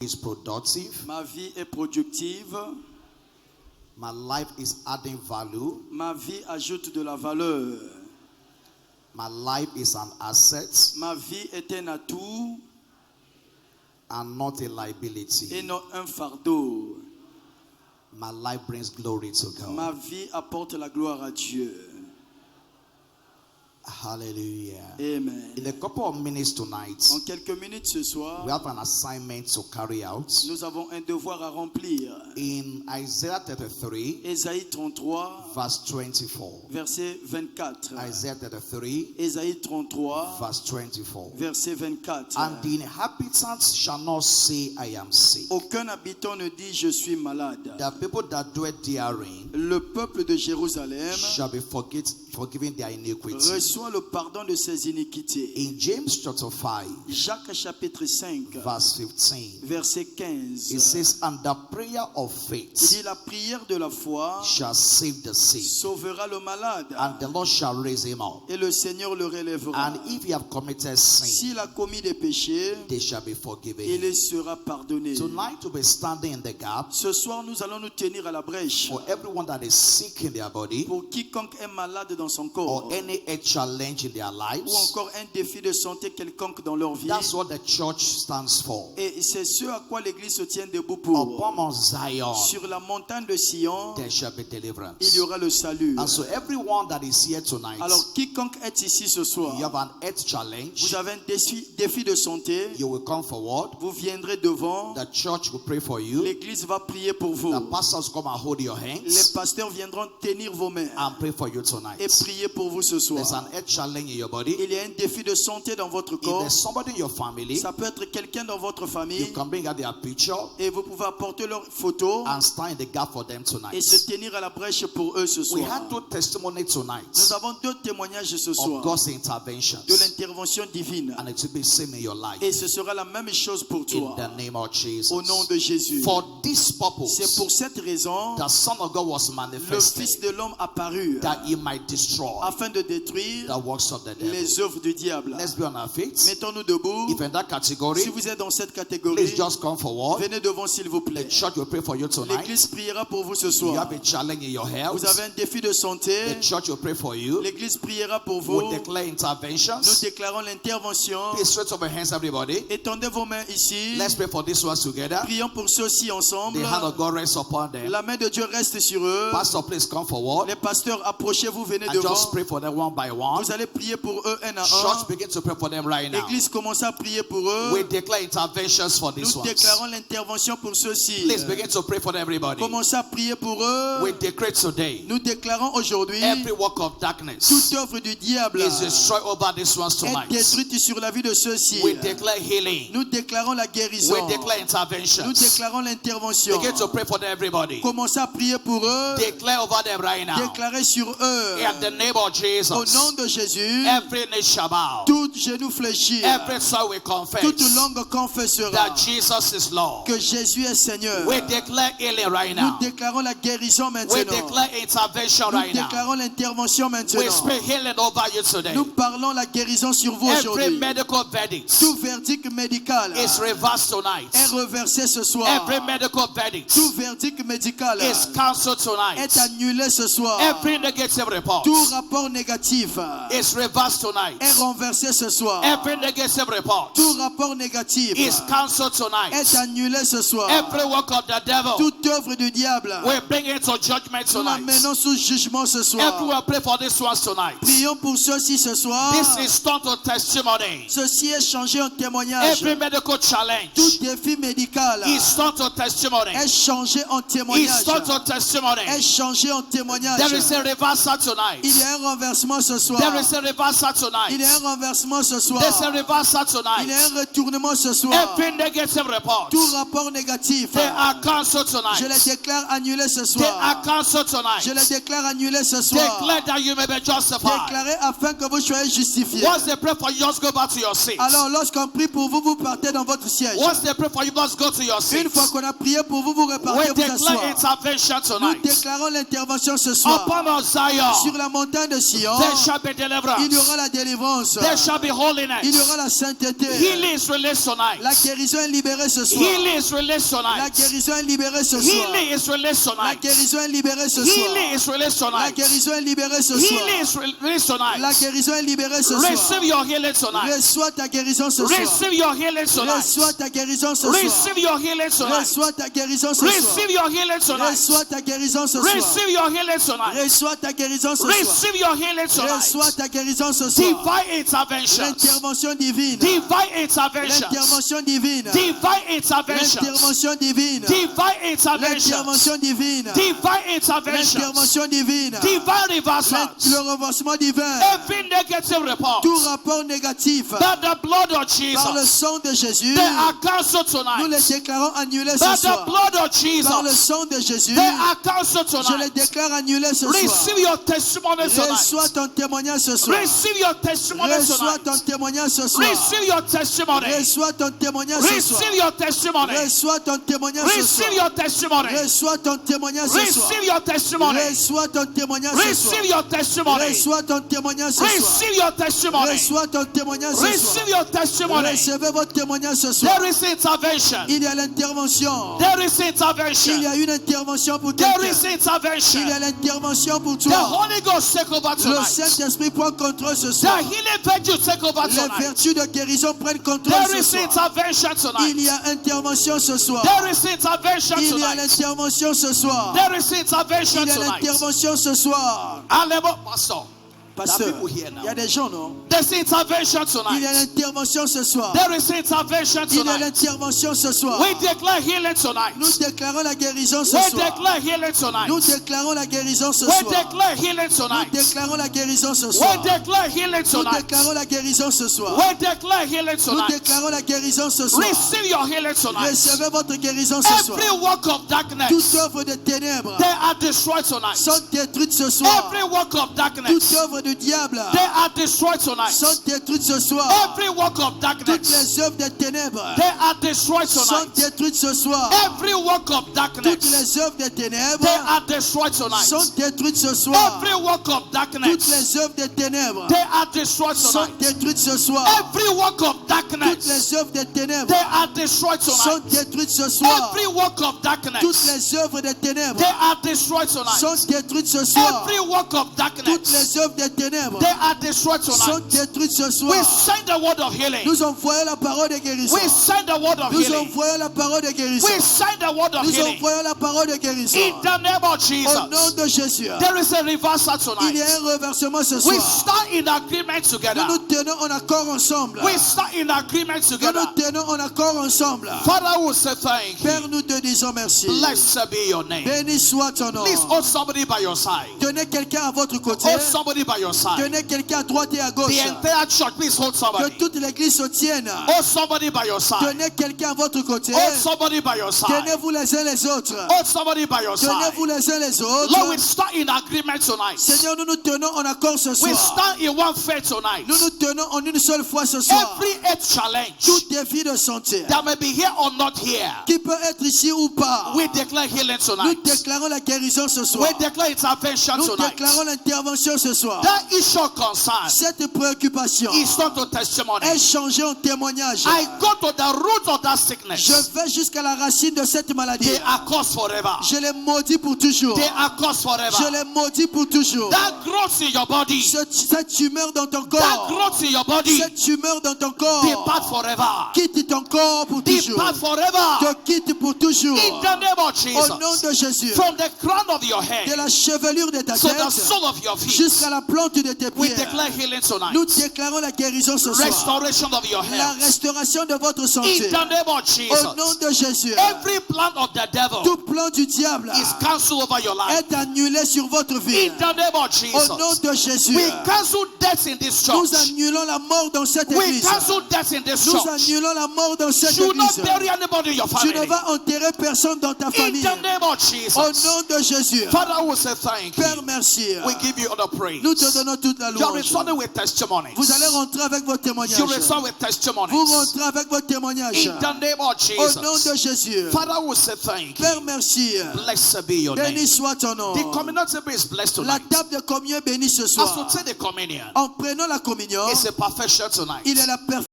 is productive. Ma vie est productive. My life is adding value. Ma vie ajoute de la valeur. My life is an asset Ma vie est un atout and not a liability. et non un fardeau. My life brings glory to God. Ma vie apporte la gloire à Dieu. Hallelujah. Amen. In a couple of minutes tonight, En quelques minutes ce soir, we have an assignment to carry out. nous avons un devoir à remplir. In Isaiah 33, Ésaïe 33, verse 24. verset 24. Isaiah 33, Ésaïe 33, verse 24. verset 24. And the inhabitants shall not say, I am sick. Aucun habitant ne dit je suis malade. The people that dwell therein Le peuple de Jérusalem shall be forgiven their iniquity. reçoit le pardon de ses iniquités. In James chapter 5, Jacques chapitre 5, verse 15, verset 15. it says, And the prayer of Il faith dit la prière de la foi shall save the sick, sauvera le malade and the Lord shall raise him up. et le Seigneur le relèvera. And if he have committed sin, S'il a commis des péchés, they shall be forgiven. il les sera pardonné. Tonight we'll be standing in the gap Ce soir, nous allons nous tenir à la brèche for everyone that is sick in their body, pour quiconque est malade dans son or corps any health challenge in their ou lives. encore un défi de santé quelconque dans leur vie. That's what the church stands for. Et c'est ce à quoi l'Église se tient debout pour. Upon Mount Zion, Sur la montagne de Sion, there shall be il y deliverance. aura le salut. And so everyone that is here tonight, Alors, quiconque est ici ce soir, you have an health challenge, vous avez un défi de santé, you will come forward. vous viendrez devant, The church will pray for you. l'Église va prier pour vous. The pastors come and hold your Les hands pasteurs viendront tenir vos mains and pray for you et tonight. prier pour vous ce There's soir. an health challenge in your body. Il y a un défi de santé dans votre If corps. there's somebody in your family, Ça peut être quelqu'un dans votre you famille can bring out their picture et vous pouvez apporter leur photo and stand in the gap for them et tonight. se tenir à la brèche pour eux ce We soir. had two testimony tonight Nous avons deux témoignages ce of soir God's interventions, de l'intervention divine. and it will be same in your life. Et ce sera la même chose pour In toi. the name of Jesus. Au nom de Jésus. For this C'est purpose, pour cette raison the Son of God was le manifested Fils de l'homme apparut that he might destroy afin de détruire the works of the devil. les œuvres du diable. Let's be on our feet. Mettons-nous debout. If in that category, Si vous êtes dans cette catégorie, please just come forward. venez devant s'il vous The plaît. church will pray for you tonight. L'Église priera pour vous ce You soir. have a challenge in your health. Vous avez un défi de santé. The church will pray for you. L'Église priera pour vous. We'll declare Nous interventions. déclarons l'intervention. Please stretch up your hands, everybody. Étendez vos mains ici. Let's pray for these ones together. Prions pour ceux-ci ensemble. The hand of God rests upon them. La main de Dieu reste sur eux. Pastor, please come forward Les pasteurs, approchez-vous, venez and devant. just pray for them one by one. Vous allez prier pour eux un à Church, un. begin to pray for them right now. L'Église commence à prier pour eux. We declare interventions for these Nous ones. déclarons l'intervention pour ceux-ci. Please begin to pray for everybody. Commencez à prier pour eux. We declare today Nous déclarons aujourd'hui every work of darkness toute œuvre du diable is destroyed over these ones est tonight. détruite sur la vie de ceux-ci. We declare healing. Nous déclarons la guérison. We declare Nous interventions. déclarons l'intervention. Begin to pray for them, everybody. Commencez à prier pour eux. Declare over them right now. Déclarez sur eux. In the name of Au Jesus. nom de Jésus, Every knee shall bow. tout genou fléchit. Every tongue will confess Toute langue confessera that Jesus is Lord. que Jésus est Seigneur. We declare healing right Nous now. déclarons la guérison We maintenant. declare intervention Nous right now. déclarons l'intervention We maintenant. speak healing over you today. Nous parlons la guérison sur vous Every aujourd'hui. medical verdict Tout verdict médical is reversed tonight. est reversé ce soir. Every medical verdict Tout verdict médical is cancelled tonight. est annulé ce soir. Every negative report Tout rapport négatif is reversed tonight. est renversé ce soir. Every negative report Tout rapport négatif is cancelled tonight. est annulé ce soir. Every work of the devil, Toute œuvre du diable, we bring it to judgment nous tonight. l'amenons sous jugement ce soir. Everyone pray for this one tonight. Prions pour ceux-ci ce soir. This is not a testimony. Ceci est changé en témoignage. Every medical challenge Tout défi médical is not a testimony. est changé en témoignage. It's not a testimony. Est changé en témoignage. There is a reversal tonight. Il y a un renversement ce soir. There is a reversal tonight. Il y a un renversement ce soir. There's a reversal Il y a tonight. un retournement ce soir. Every negative report, Tout rapport négatif, they are cancelled je les tonight. déclare annulés ce They are soir. cancelled Je les tonight. déclare annulés ce soir. Declare that you may be justified. Déclarez afin que vous soyez justifiés. Once they pray for you, just go back to your seat. Alors lorsqu'on prie pour vous, vous partez dans votre siège. Once they pray for you, just go to your seat. Une fois qu'on a prié pour vous, vous We repartez vous declare asseoir. intervention Nous tonight. déclarons l'intervention ce soir. Upon Mount Zion, Sur la montagne de Sion, there shall be il y deliverance. aura la délivrance. There shall be Il y holiness. aura la sainteté. Healing is released tonight. La guérison est libérée ce soir. Healing is released La tonight. guérison est libérée ce soir. Healing is released La tonight. guérison est libérée ce Healing soir. is released La tonight. guérison est libérée ce soir. Healing is released La tonight. guérison est libérée ce soir. Receive your healing tonight. Reçois ta guérison ce soir. Receive your healing tonight. Reçois ta guérison ce soir. Receive your healing tonight. Reçois ta guérison ce soir. Receive your healing tonight. Reçois ta guérison ce soir. Receive your healing tonight. Reçois ta guérison ce soir. Receive your healing tonight. Reçois ta guérison ce soir. Divine intervention. L'intervention divine. Divine intervention. L'intervention divine. Divine intervention. L'intervention divine. Divine intervention. L'intervention divine. Divine intervention. L'intervention divine. Divine reversals. Le renversement divin. Every negative report Tout rapport négatif that the blood of par le Jesus, sang de Jésus, they are cancelled nous tonight. les déclarons annulés ce That the soir. blood of Par le Jesus, sang de Jésus, they are cancelled je les tonight. déclare annulés ce soir. Receive your testimony Reçois tonight. ton témoignage ce soir. Receive your testimony Reçois ton tonight. témoignage ce soir. Receive your testimony. Reçois ton témoignage ce soir. Receive your testimony. Reçois ton témoignage ce soir. Receive your testimony. Reçois ton témoignage ce soir. Receive your testimony. Reçois ton témoignage ce soir. Receive your testimony. Reçois ton témoignage ce soir. Receive your testimony. Reçois ton témoignage ce soir. Receive your testimony. Recevez votre témoignage ce soir. There is intervention. Il y a l'intervention. There is Il y intervention. a une intervention pour There quelqu'un. is Il y intervention. a l'intervention pour The toi. Holy Ghost take over Le tonight. Saint-Esprit prend contrôle ce The soir. healing virtue take over Les tonight. vertus de guérison prennent contrôle There ce is soir. intervention Il tonight. y a intervention ce soir. There is intervention Il y a tonight. l'intervention ce soir. There is intervention Il y a tonight. l'intervention ce soir. Hallelujah, Pastor. Pasteur, people here now. il y a des gens, non? There's intervention Il y a tonight. l'intervention ce soir. There is intervention Il y a tonight. l'intervention ce soir. We declare healing tonight. Nous déclarons la guérison ce We soir. declare healing tonight. Nous déclarons la guérison ce We soir. declare healing Nous tonight. déclarons la guérison ce We soir. declare healing Nous tonight. déclarons la guérison ce soir. We declare healing Nous tonight. déclarons la guérison ce soir. Receive your healing tonight. Recevez votre guérison ce soir. Every work of darkness, Toute œuvre de ténèbres they are destroyed tonight. sont détruites ce soir. Every work of Toute darkness, œuvre du diable they are destroyed tonight. sont détruites ce soir. Every work of Toutes darkness, les œuvres des ténèbres they are destroyed sont tonight. détruites ce soir. Every work of Toutes darkness, les œuvres des ténèbres they are destroyed sont tonight. détruites ce soir. Every work of Toutes darkness, les œuvres des ténèbres they are destroyed sont tonight. détruites ce soir. Every work of Toutes darkness, les œuvres des ténèbres they are destroyed sont tonight. détruites ce soir. Every work of Toutes darkness, les œuvres des ténèbres they are destroyed sont tonight. détruites ce soir. Every work of Toutes darkness, les œuvres des ténèbres they are destroyed sont tonight. détruites ce We soir. send the word of healing. Nous envoyons la parole de guérison. We send the word of Nous healing. envoyons la parole de guérison. We send the word of Nous healing. envoyons la parole de guérison. In the name of Au nom Jesus, de Jésus. there is a reversal Il y a tonight. un reversement ce We soir. stand in agreement Nous together. nous tenons en accord ensemble. We stand in agreement Nous together. nous tenons en accord ensemble. Father, we say thank you. Père, nous te disons merci. Blessed be your name. Béni soit ton nom. Please hold somebody by your side. Tenez quelqu'un à votre côté. Hold somebody by your side. Tenez quelqu'un à droite et à gauche. The entire church, please hold Que somebody. toute l'église se tienne. Hold somebody by your side. Tenez quelqu'un à votre côté. Hold somebody by your side. Tenez-vous les uns les autres. Hold somebody by your side. Tenez-vous les uns les autres. Lord, we stand in agreement tonight. Seigneur, nous nous tenons en accord ce We soir. stand in one faith tonight. Nous nous tenons en une seule fois ce soir. Every health challenge Tout défi de santé, that may be here or not here, qui peut être ici ou pas, we declare healing nous tonight. déclarons la guérison ce soir. We declare intervention Nous tonight. déclarons l'intervention ce soir. That issue of concern Cette préoccupation is not a testimony. est changée en témoignage. I go to the root of that sickness. Je vais jusqu'à la racine de cette maladie. They are cursed forever. Je les maudis pour toujours. They are cursed Je forever. les maudis pour toujours. That growth in your body, Cette tumeur dans ton that corps, growth in your body, cette tumeur dans ton corps, depart forever. quitte ton corps pour toujours. Depart forever. Te quitte pour toujours. In the name of Au nom Jesus. de Jésus. From the crown of your De head la chevelure de ta to the tête sole of your feet, jusqu'à la plante de tes we pieds. declare healing tonight. Nous déclarons la guérison ce soir. Restoration of your La health. restauration de votre In santé. the name of Au nom Jesus. de Jésus. Every plan of the devil Tout plan du diable is cancelled over your life. est annulé sur votre vie. In the name of Au nom Jesus. de Jésus. We cancel death in this Nous church. annulons la mort dans cette We église. cancel death in this Nous church. annulons la mort dans cette You will not église. bury anybody in your Tu ne family. vas enterrer personne dans ta In famille. the name of Au Jesus. nom de Jésus. Father, we say thank Père, you. merci. We give you all the praise. Nous te te donnons toute la You are louange. returning with testimonies. Vous allez rentrer avec vos témoignages. You return with testimonies. Vous rentrez avec vos témoignages. In the name of Au nom de Jesus. Jésus. Father, we say thank you. Père, merci. Blessed be your Béni name. soit ton nom. The communion table is blessed La tonight. table de communion est bénie ce As we soir. take the communion, En prenant la communion, it's a perfection tonight. il est la perfection.